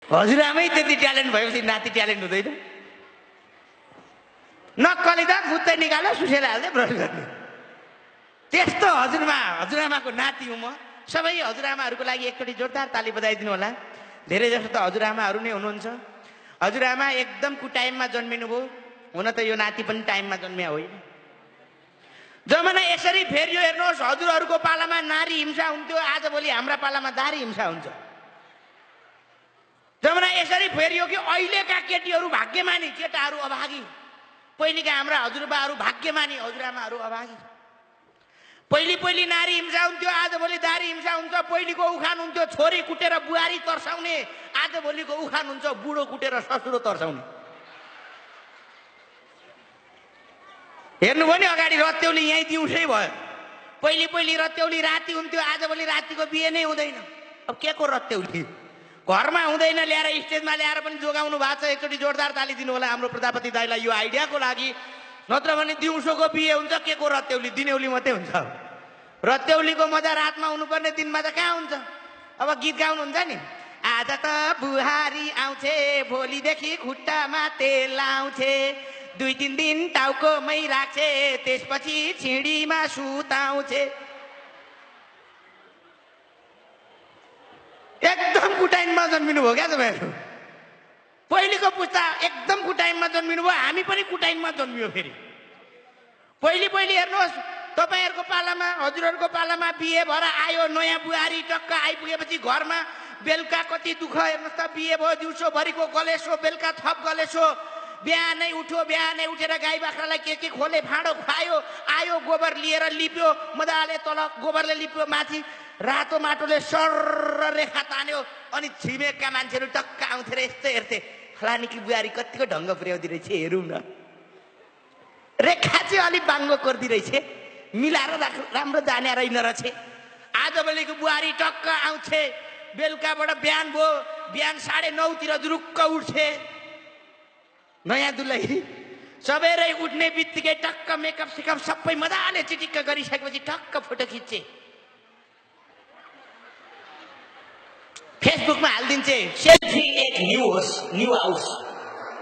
हजुरआमै त्यति ट्यालेन्ट भएपछि नाति ट्यालेन्ट हुँदैन? नक्कली त भुत्तै निकाल्यो सुसेर हाल्दै ब्रस गर्ने त्यस्तो हजुरआमाको नाति हुँ म। सबै हजुरआमाहरूको लागि एकचोटि जोरदार ताली बजाइदिनु होला। धेरै जसो त हजुरआमाहरू नै हुनुहुन्छ। हजुरआमा एकदम कुटाइममा जन्मिनु भयो। हुन त यो नाति पनि टाइममा जन्मिया होइन। जमाना यसरी फेरियो हेर्नुहोस्। हजुरहरूको पालामा नारी हिंसा हुन्थ्यो, आजभोलि हाम्रा पालामा दारी हिंसा हुन्छ। जमाना यसरी फेरियो कि अहिलेका केटीहरू भाग्यमानी, केटाहरू अभागी। पहिलेका हाम्रा हजुरबाहरू भाग्यमानी, हजुरआमाहरू अभागी। पहिले नारी हिंसा हुन्थ्यो, आजभोलि दारी हिंसा हुन्छ। पहिलेको उखान हुन्थ्यो छोरी कुटेर बुहारी तर्साउने, आजभोलिको उखान हुन्छ बुढो कुटेर ससुरो तर्साउने। हेर्नुभयो नि अगाडि रत्तेउली यहीँ दिउँसै भयो। पहिले रत्तेउली राति हुन्थ्यो, आजभोलि रातिको बिहे नै हुँदैन। अब के को रत्तेउली? घरमा हुँदैन, ल्याएर स्टेजमा ल्याएर पनि जोगाउनु भएको छ। एकचोटि जोरदार ताली दिनु होला हाम्रो प्रजापति दाइलाई यो आइडियाको लागि। नत्र भने दिउँसोको बिहे हुन्छ, के को रत्तेउली? दिनेउली मात्रै हुन्छ। रत्तेउलीको मजा रातमा हुनुपर्ने, दिनमा त कहाँ हुन्छ? अब गीत गाउनुहुन्छ नि, आज त बुहारी आउँछे, भोलिदेखि खुट्टामा तेल आउँछे, 2-3 दिन टाउकोमै राख्छे, त्यसपछि छिडीमा सुताउँछे। एकदम कुटाइममा जन्मिनु भयो क्या तपाईँहरू? पहिलेको पुस्ता एकदम कुटाइममा जन्मिनु भयो। हामी पनि कुटाइममा जन्मियो। फेरि पहिले हेर्नुहोस्, तपाईँहरूको पालामा, हजुरहरूको पालामा बिहे भएर आयो नयाँ बुहारी, टक्क आइपुगेपछि घरमा बेलुका कति दुःख हेर्नुहोस् त। बिहे भयो, दिउँसोभरिको गलेसो, बेलुका थप गलेसो। बिहानै उठ्यो, बिहानै उठेर गाई बाख्रालाई के खोले फाँडो खुवायो, आयो गोबर लिएर लिप्यो, मजाले तल गोबरले लिप्यो, माथि रातो माटोले सर्र रेखा तान्यो। अनि छिमेकका मान्छेहरू टक्क आउँथे र यस्तो हेर्थे, फलानीकी बुहारी कतिको ढङ्ग पुर्याउँदो रहेछ, हेरौँ न। रेखा चाहिँ अलिक बाङ्गो कोर्दी रहेछ, मिलाएर राम्रो जाने रहेन रहेछ। आजभोलिको बुहारी टक्क आउँछे, बेलुकाबाट बिहान भयो, बिहान 9:30तिर जुरुक्क उठ्छे। नयाँ दुलही सबेरै उठ्ने बित्तिकै टक्क मेकअप सिकअप सबै मजाले चिटिक्क गरिसकेपछि टक्क फोटो खिच्चे, फेसबुकमा हालिदिन्छे। सेल्फी एक न्यू हाउस,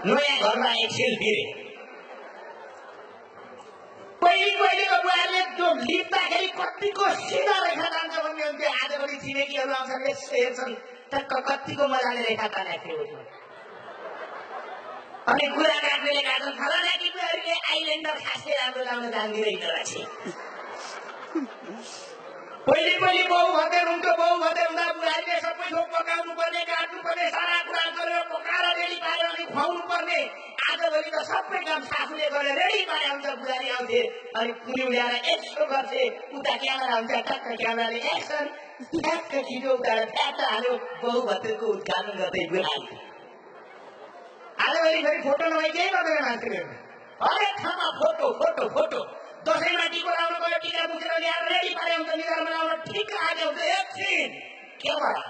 नयाँ घरमा एक सेल्फी रे। पहिलेको बुहारले त्यो लिप्दाखेरि कतिको सिधा रेखा तान्छ भन्ने हुन्थ्यो। आजभोलि छिमेकीहरू आउँछन्, यसो हेर्छन्, टक्क कतिको मजाले रेखा तानेको थियो। अनि कुरा काट्नेले काट्छन्, फलानाकी बुहारीले आइल्यान्डर खासै राम्रो लाउन जान्दिरहेछ रहेछ। पहिले बाउ भन्दै हुन्थ्यो, बाउ भन्दै हुँदा बुहारीले सबै थोक पकाउनु पर्ने, काट्नु पर्ने, सारा कुरा गरेर पकाएर रेडी पारेर अनि खुवाउनु पर्ने। आजभोलि त सबै काम सासूले गरेर रेडी पारे हुन्छ। बुहारी आउँथे अनि कुन्यु ल्याएर यसो गर्थे, उता क्यामेरा हुन्छ, टक्क क्यामेराले एक्सन, ठ्याक्क छिटो उताएर फ्याक्क हाल्यो, बाउ भत्रेको उद्घाटन गर्दै बुहारी। आजभोलि फेरि फोटो नभई केही गर्दैन मान्छेले, हरेक ठाउँमा फोटो। दसैँमा टिको लाउन गयो, टिका बुझेर ल्याएर रेडी पारे हुन्छ। निधारमा लाउन ठिक आगे हुन्छ, एकछिन क्यामेरा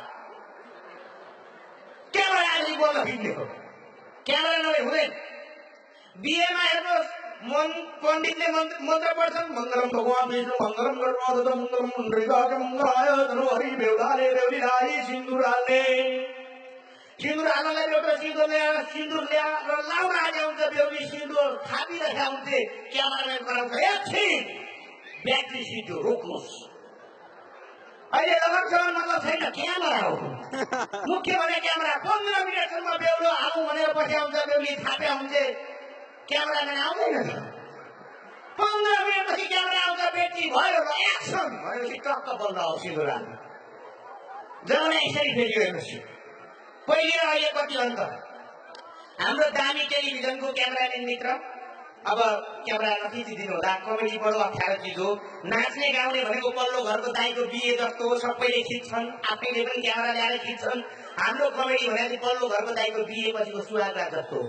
आदि बोल्न हिँड्ने हो, क्यामेरा नभए हुँदैन। बिहेमा हेर्नुहोस्, पण्डितले मन्त्र पढ्छन्, मङ्गलम भगवान् विष्णु मङ्गलम गरुडाध्वज मङ्गलम पुण्डरीकाक्ष मङ्गलाय धनुहरि बेहुलाले बेहुलीलाई सिन्दुर हाल्ने। सिन्दुर हाल्नलाई एउटा सिन्दुर ल्याएर लाउन आगे हुन्छ। बेहुली सिन्दुर थापिरहेका हुन्थे, क्यामेराम्यान कराउँछ, एकछिन ब्याट्री सिद्धो रोक्नुहोस्, अहिले लगनसम्म मतलब छैन, क्यामेरा हो। मुख्य भने क्यामेरा। 15 मिनटसम्म बेहुलो हालौँ भनेर पछि आउँछ, बेहुली थाप्या हुन्छे, क्यामेराम्यान आउँदैन। 15 मिनटपछि क्यामेरा आउँछ, ब्याट्री भयो र एक्सन भनेपछि टक्क बल्ल आउँछ सिन्दुर हाल्नु। जमाना यसरी फेरियो हेर्नुहोस्। पहिले र अहिले कति अन्तर। हाम्रो दामी टेलिभिजनको क्यामेराम्यान मित्र अब क्यामेरा नखिचिदिनु होला, कमेडी बडो अप्ठ्यारो चिज हो। नाच्ने गाउने भनेको पल्लो घरको दाइको बिहे जस्तो हो, सबैले खिच्छन्, आफैले पनि क्यामेरा ल्याएर खिच्छन्। हाम्रो कमेडी भनेपछि पल्लो घरको दाइको बिहे पछिको सुहागरात जस्तो हो,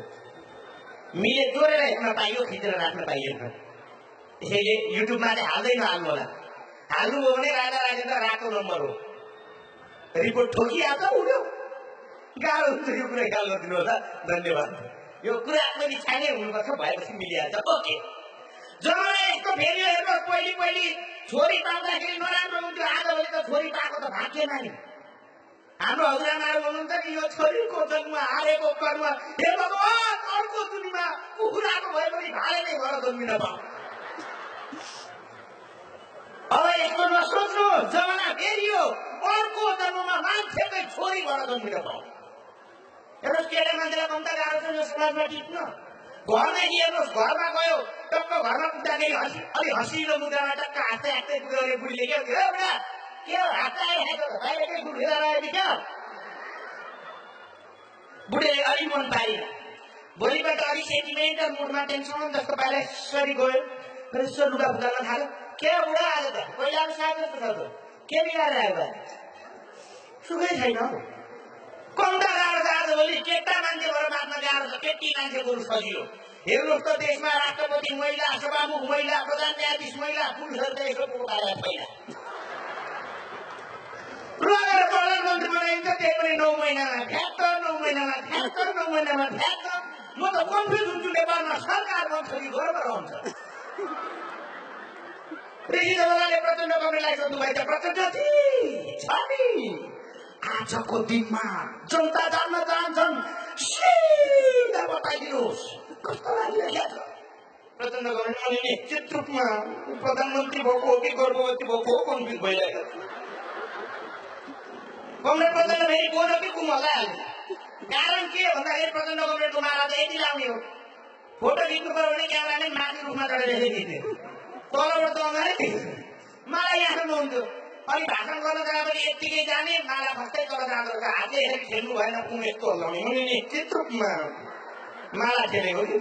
मिले जोडेर हेर्न पाइयो, खिचेर राख्न पाइएन। त्यसैले युट्युबमा चाहिँ हाल्दै नहाल्नु होला। हाल्नुभयो भने राजा राजेन्द्र रातो नम्बर हो, रिपोर्ट ठोकिहाल्छ, उड्यो, गाह्रो हुन्छ। यो कुरा ख्याल गरिदिनु होला, धन्यवाद। यो कुरा पनि छाने हुनुपर्छ, भएपछि मिलिहाल्छ। ओके, जमाना यस्तो फेरि हेर्नुहोस्। पहिले छोरी पाउँदाखेरि नराम्रो हुन्थ्यो, आजभोलि त छोरी पाएको त भाग्यमानी। हाम्रो हजुरआमाहरू भन्नुहुन्छ कि यो छोरीको जन्म हारेको कर्म, हे भगवान अर्को दुनियाँमा कुखुराको भए पनि भाले नै भएर जन्मिन पाऊ। अब यस्तो नसोच्नु, जमाना फेरियो, अर्को जन्ममा मान्छेकै छोरी भएर जन्मिन पाऊ। हेर्नुहोस् केटा मान्छेलाई कम्ता गाह्रो छ यो समाजमा टिप्न। घरमै हेर्नुहोस्, घरमा गयो टक्क घरमा पुग्दाखेरि अलि हँसिलो मुद्रामा टक्क हाँस्दै हाँस्दै पुग्यो भने बुढीले के भन्छ, ए बुढा के हो हाँस्दै आइरहेको त, बाहिरकै बुढी रहेको क्या? बुढीले अलि मन पारिन। भोलिपल्ट अलि सेन्टिमेन्टल मुडमा टेन्सन जस्तो पारेर यसरी गयो, यसो लुगा फुगाल्न थाल्यो। के बुढा आज त पहिलाको साग जस्तो छ त, के बिगारेर आयो? सुखै छैन। कम्ता गाह्रो छ आजभोलि, केटा मान्छे भएर बाँच्न गाह्रो छ, केटी मान्छे बरु सजिलो। हेर्नुहोस् त देशमा राष्ट्रपति महिला, सभामुख महिला, प्रधान न्यायाधीश महिला, पुरुषहरू त यसो पुग्दा पहिला लगेर प्रधानमन्त्री बनाइन्छ, त्यही पनि 9 महिनामा फ्याक्क, 9 महिनामा फ्याक्क, 9 महिनामा फ्याक्क। म त कन्फ्युज हुन्छु नेपालमा सरकार बन्छ कि गर्व रहन्छ। ऋषि देवलाले प्रचण्ड कमरेडलाई सोध्नुभएछ, प्रचण्डजी छ नि आजको दिनमा जनता जान्न चाहन्छन्, सिधा बताइदिनुहोस् कस्तो लागिरहेको छ? प्रचण्ड कमरेडले निश्चित रूपमा प्रधानमन्त्री भएको हो कि गर्भवती भएको हो कन्फ्युज भइरहेको छ। कमरेड प्रचण्ड फेरि को न कि कुमला कारण के भन्दाखेरि प्रचण्ड कमरेडको माला त यति लाउने हो, फोटो खिच्नु पर्यो भने क्यामेराले माथि रूपमा चढेर खिच्ने, तलबाट त अगाडि माला यहाँ हुन्थ्यो। अनि भाषण गर्न जाँदा पनि यत्तिकै जाने, माला खस्दै तल जाँदो रहेछ, हातले यसरी खेल्नु भएन, कुम यस्तो हल्लाउने। मैले निश्चित रूपमा माला खेलेको कि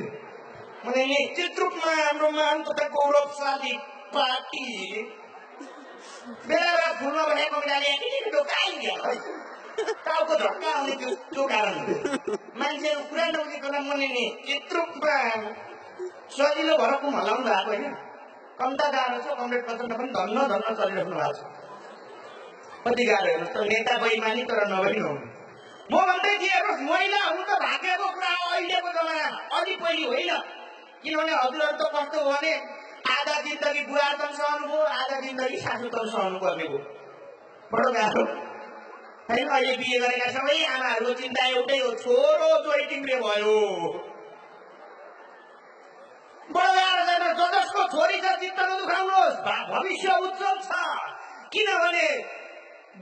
मैले निश्चित रूपमा हाम्रो मान तथा गौरवशाली पार्टी बेला बेला फुलमा भनेको कविताले यति ढोकाइदियो है, टाउको झट्का आउने त्यो कारण मान्छेहरू कुरा नबुझेकोलाई मैले निश्चित रूपमा सजिलो भएर कुम हल्लाउनु भएको होइन। कम्ता गाह्रो छ, कमरेड प्रचण्ड पनि धन्न धन्न चलिराख्नु भएको छ। कति गाह्रो हेर्नुहोस् त, नेता बैमानी तर नभई नहुनु। म भन्दै थिएँ हेर्नुहोस्, महिला हुनु त भाग्यको कुरा हो अहिलेको जमानामा, अलि पहिले होइन। किनभने हजुरहरू त कस्तो हो भने आधा जिन्दगी बुहारतन सहनुभयो, आधा जिन्दगी सासूतन सहनु पर्ने भयो। बडो गाह्रो होइन। अहिले बिहे गरेका सबै आमाहरूको चिन्ता एउटै हो, छोरो जोइटिङले भयो। बडो गाह्रो छ। जसको छोरी छ चित्त नदुखाउनुहोस्, भविष्य उज्जवल छ। किनभने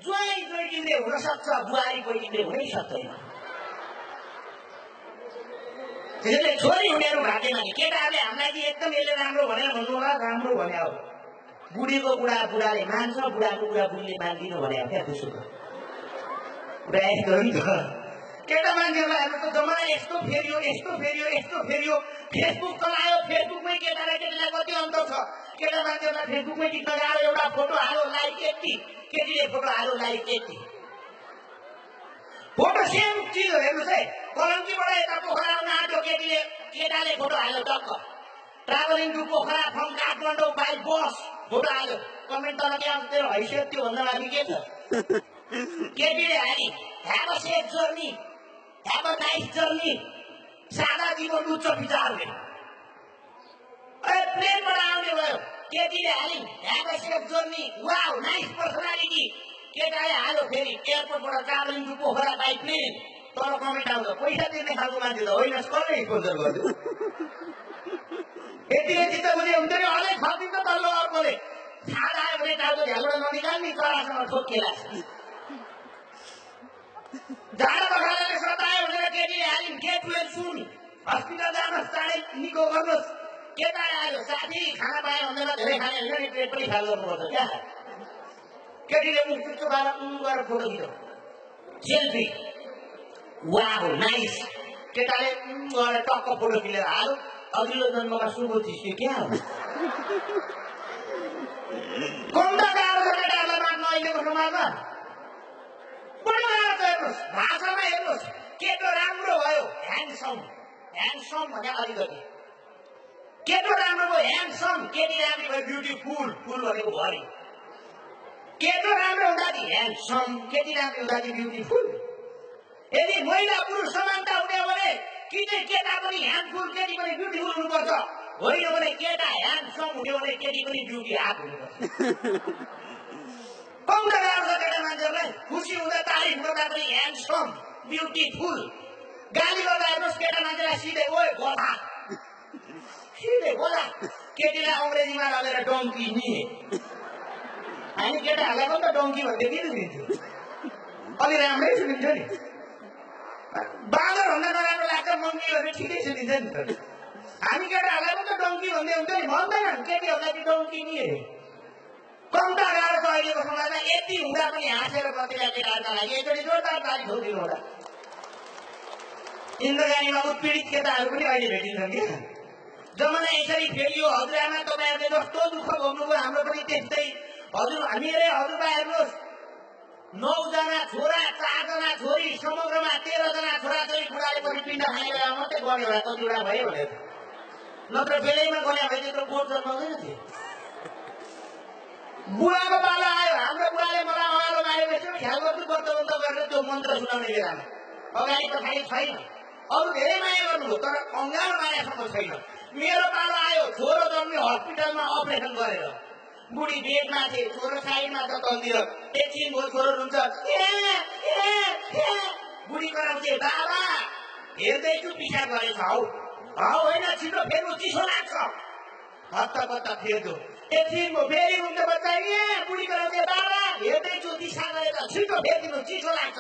ज्वाइँ जोइटिङले हुन सक्छ, बुहारी जोइटिङले हुनै सक्दैन। त्यसैले छोरी हुनेहरू भाग्यमानी। केटाहरूले हामीलाई एकदम यसले राम्रो भनेर भन्नु होला, राम्रो भने हो। बुढीको कुरा बुढाले मान्छ, बुढाको कुरा बुढीले मान्दिनु भने हो क्या? त्यसो कुरा यस्तो हो नि त। केटा मान्छेहरूलाई हेर्नु त जमाना यस्तो फेरियो, यस्तो फेरियो, यस्तो फेरियो। फेसबुक चलायो, फेसबुकमै केटा र केटीलाई कति अन्तर छ। केटा मान्छेहरूलाई फेसबुकमै टिप्न गाह्रो, एउटा फोटो हाल्यो लाइक 80, केटीले फोटो हाल्यो लाइक 80। फोटो सेम चिज हो। हेर्नुहोस् है, कलङ्कीबाट यता पोखरा आउन आँट्यो केटीले, केटाले फोटो हाल्यो टक्क। Travelling to Pokhara from Kathmandu by bus, photo हाल्यो। कमेन्ट तल के आउँछ, तेरो हैसियत त्योभन्दा माथि के छ? केटीले हाली, have a safe journey, have a nice journey, सादा जीवन उच्च विचारले। प्लेनबाट आउने भयो, केटीले हाली, have a safe journey, wow nice personality. केटाले हाल्यो फेरि एयरपोर्टबाट travelling to Pokhara by plane, तर कमेन्ट आउँछ, पैसा तिर्ने खालको मान्छे त होइन, कसले स्पोन्सर गरिदियो? यतिले चित्त बुझे हुन्थ्यो नि, अझै खर्चिन्छ तल्लो अर्कोले। सादा आयो भने टाउको झ्यालबाट ननिकाल्ने, चरासँग ठोक्केला। जाडो बखालाले सतायो भनेर केटीले हालिन्, गेट वेल सुन, हस्पिटल जानुहोस्, चाँडै निको गर्नुहोस्। केटाले आयो, साथी खाना पायो भन्दैमा धेरै खाने होइन नि, पेट पनि ख्याल गर्नुपर्छ क्या। केटीले मुख चुच्चो गएर फोटो खिच्यो, सेल्फी, वाउ नाइस। केटाले गएर टक्क फोटो खिचेर हाल्यो, अघिल्लो जन्ममा सुगो थिच्यो क्या। कम्ता गाह्रो छ केटाहरूलाई मान्नु अहिलेको समाजमा, बडो गाह्रो छ। हेर्नुहोस् भाषामा हेर्नुहोस्, केटो राम्रो भयो ह्यान्डसम, ह्यान्डसम भने अलिकति केटो राम्रो भयो ह्यान्डसम, केटी राम्रो भयो ब्युटिफुल, फुल भनेको भरि। केटो राम्रो हुँदाखेरि ह्यान्डसम, केटी राम्रो हुँदाखेरि ब्युटिफुल। यदि महिला पुरुष समानता हुने हो भने कि चाहिँ केटा पनि ह्यान्डफुल, केटी पनि ब्युटिफुल हुनुपर्छ, होइन भने केटा ह्यान्डसम हुने भने केटी पनि ब्युटी हात हुनुपर्छ। कम्ता गाह्रो छ केटा मान्छेहरूलाई। खुसी हुँदा तारिफ गर्दा पनि ह्यान्डसम ब्युटिफुल, गाली गर्दा हेर्नुहोस् केटा मान्छेलाई सिधै ओए गोला, सिधै गोला। केटीलाई अङ्ग्रेजीमा लगेर डोङ्की नि, हामी केटाहरूलाई पनि त डोङ्की भन्दै किन दिन्थ्यो, अलि राम्रै सुनिन्छ नि। बाँदर भन्दा नराम्रो लाग्छ मङ्गी भने ठिकै सुनिन्छ नि त। हामी केटाहरूलाई पनि त डोङ्की भन्दै हुन्छ नि, भन्दैन केटीहरूलाई डोङ्की नि। कम्ता गाह्रो छ अहिलेको समाजमा, यति हुँदा पनि हाँसेर कतिलाई केटाहरूका लागि एकचोटि जोरदार ताली ठोकिदिनु होला। जिन्दगानीमा उत्पीडित केटाहरू पनि अहिले भेटिन्छन् क्या। जमाना यसरी फेरियो, हजुरआमा तपाईँहरूले जस्तो दुःख भोग्नुभयो हाम्रो पनि त्यस्तै। हजुर हामी रे हजुरबा हेर्नुहोस्, 9 जना छोरा 4 जना छोरी, समग्रमा 13 जना छोराछोरी बुढाले पनि पिण्ड खाने बेला मात्रै गऱ्यो होला कतिवटा भयो भनेर, नत्र बेलैमा गरे भए त्यत्रो कोट जन्माउँदैन थियो। बुढाको पाला आयो, हाम्रो बुढाले मलाई अँगालो मारेपछि ख्याल गर्छु बन्द गरेर त्यो मन्त्र सुनाउने बेलामा। अगाडि त खालि छैन, अरू धेरै माया गर्नुभयो तर अँगालो मायासम्म छैन। मेरो पालो आयो, छोरो जन्म्यो हस्पिटलमा अपरेसन गरेर, बुढी बेडमा थिए, छोरो साइडमा छ तलतिर, एकछिन भयो छोरो रुन्छ, बुढी कराउँथे बाबा हेर्दैछु पिसाब गरेछ हौ, होइन छिटो फेर्नु चिसो लाग्छ, हत्ता फेर्दो। एकछिन भयो फेरि रुन्छ बच्चा, बुढी कराउँथे बाबा हेर्दैछु दिशा गरेछ छिटो फेरिदिनु चिसो लाग्छ।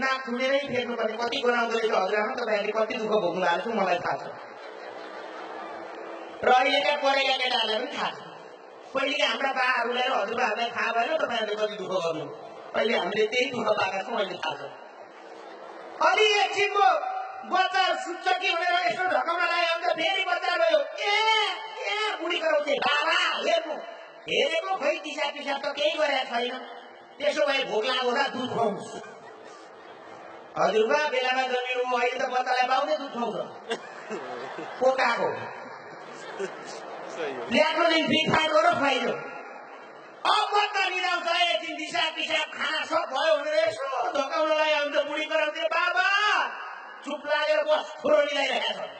नाक खुलेरै फेर्नु पर्ने, कति गराउँदो रहेछ हजुरआमा, तपाईँहरूले कति दुःख भोग्नु भएको छ मलाई थाहा छ, र अहिलेका पढेका केटाहरूलाई पनि थाहा छ। पहिलेका हाम्रा बाहरूलाई र हजुरबाहरूलाई थाहा भएन तपाईँहरूले कति दुःख गर्नु, अहिले हामीले त्यही दुःख पाएका छौँ, अहिले थाहा छ। अलि एकछिन भयो बच्चा सुत्छ कि भनेर यसो ढकाउन लाग्यो भने फेरि बच्चा गयो, बुढी कराउँथे बाबा हेरेको खै दिशा पिसाब त केही गरेको छैन, त्यसो भए भोक लाग्यो होला दुध खुवाउनुहोस्। हजुरबा बेलामा जन्मिनु, अहिले त बच्चालाई पाउने दुध खुवाउँछ पोकाको, ल्याएको दिन फिटफाट गरेर खुवाइदियो। अब बच्चा निदाउँछ, एकछिन दिशा पिसाब खाना सब भयो भनेर यसो धकाउनलाई अन्त बुढी कराउँथे बाबा चुप लागेर बस, छोरो निदाइरहेको छ,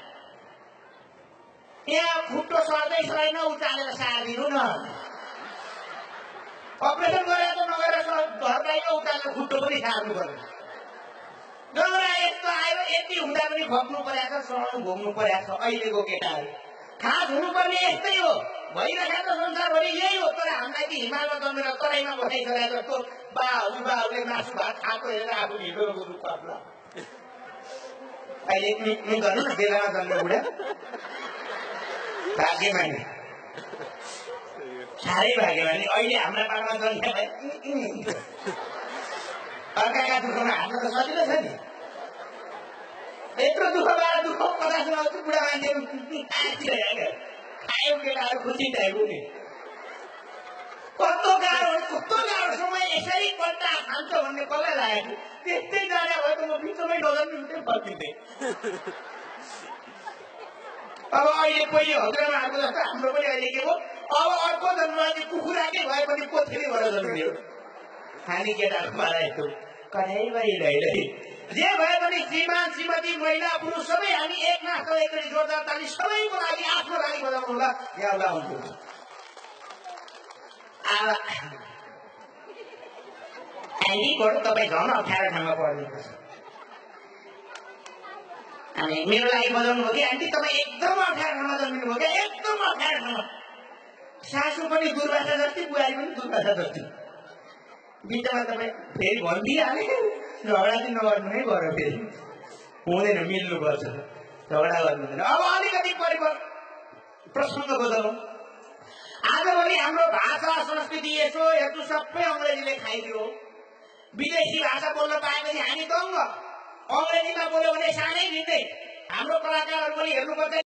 यहाँ खुट्टो सर्दै छैन उचालेर सारिदिनु न। अपरेसन गरेको नगरेर घरलाई उचालेर खुट्टो पनि सार्नु पर्यो। नगरा यस्तो आयो, यति हुँदा पनि खप्नु परेको छ, सहनु भोग्नु परेको छ। अहिलेको केटाहरू खास हुनुपर्ने यस्तै हो, भइरहेको छ संसारभरि यही हो। तर हामीलाई कि हिमालमा जन्मेर तराईमा बसाइसकेको जस्तो हजुरबाहरूले मासु भात खाएको हेरेर आफू ढिँडोको रूप पर्छ। अहिले गर्नु न बेलामा जन्मे बुढा भाग्यमानी, साह्रै भाग्यमानी। अहिले हाम्रा पारमा जन्मे भए अर्काका दुःखमा हाल्न त सजिलो छ नि। यत्रो दुःख भएर दुःख कथा सुनाउँछु, बुढा मान्छेहरू खायो केटाहरू खुसी टाइपको नि। कस्तो गाह्रो समय यसरी पल्टा खान्छ भन्ने कसलाई लागेको, त्यस्तै जाने भएको म बिचमै नजन्मिँदै फर्किँदै। अब अहिले पहिले हजुरआमाहरूको जस्तो हाम्रो पनि अहिले के हो, अब अर्को जन्ममा चाहिँ कुखुराकै भए पनि कोथेली भएर जन्मियो। खाने केटाहरू माराएको कठै भइरहे, जे भए पनि श्रीमान श्रीमती महिला पुरुष सबै हामी एक नाचको एकचोटि जोरदार ताली सबैको लागि आफ्नो लागि बजाउनु होला। यहाँ हुन्थ्यो आन्टीबाट तपाईँ झन् अप्ठ्यारो ठाउँमा पर्नुहुन्छ। अनि मेरो लागि बजाउनु भयो कि आन्टी तपाईँ एकदम अप्ठ्यारो ठाउँमा जन्मिनु भयो क्या, एकदम अप्ठ्यारो ठाउँमा, सासु पनि दुर्वासा जस्तै बुहारी पनि दुर्वासा जस्तै। बिचमा तपाईँ फेरि भनिदिइहाले झगडा चाहिँ नगर्नु नै गऱ्यो, फेरि हुँदैन, मिल्नुपर्छ, झगडा गर्नु हुँदैन। अब अलिकति प्रसङ्ग बदलौँ। आजभोलि हाम्रो भाषा संस्कृति यसो हेर्छु सबै अङ्ग्रेजीले खाइदियो। विदेशी भाषा बोल्न पाएपछि हामी दङ्ग, अङ्ग्रेजीमा बोल्यो भने सानै भिन्दै। हाम्रो कलाकारहरू पनि हेर्नुपर्छ।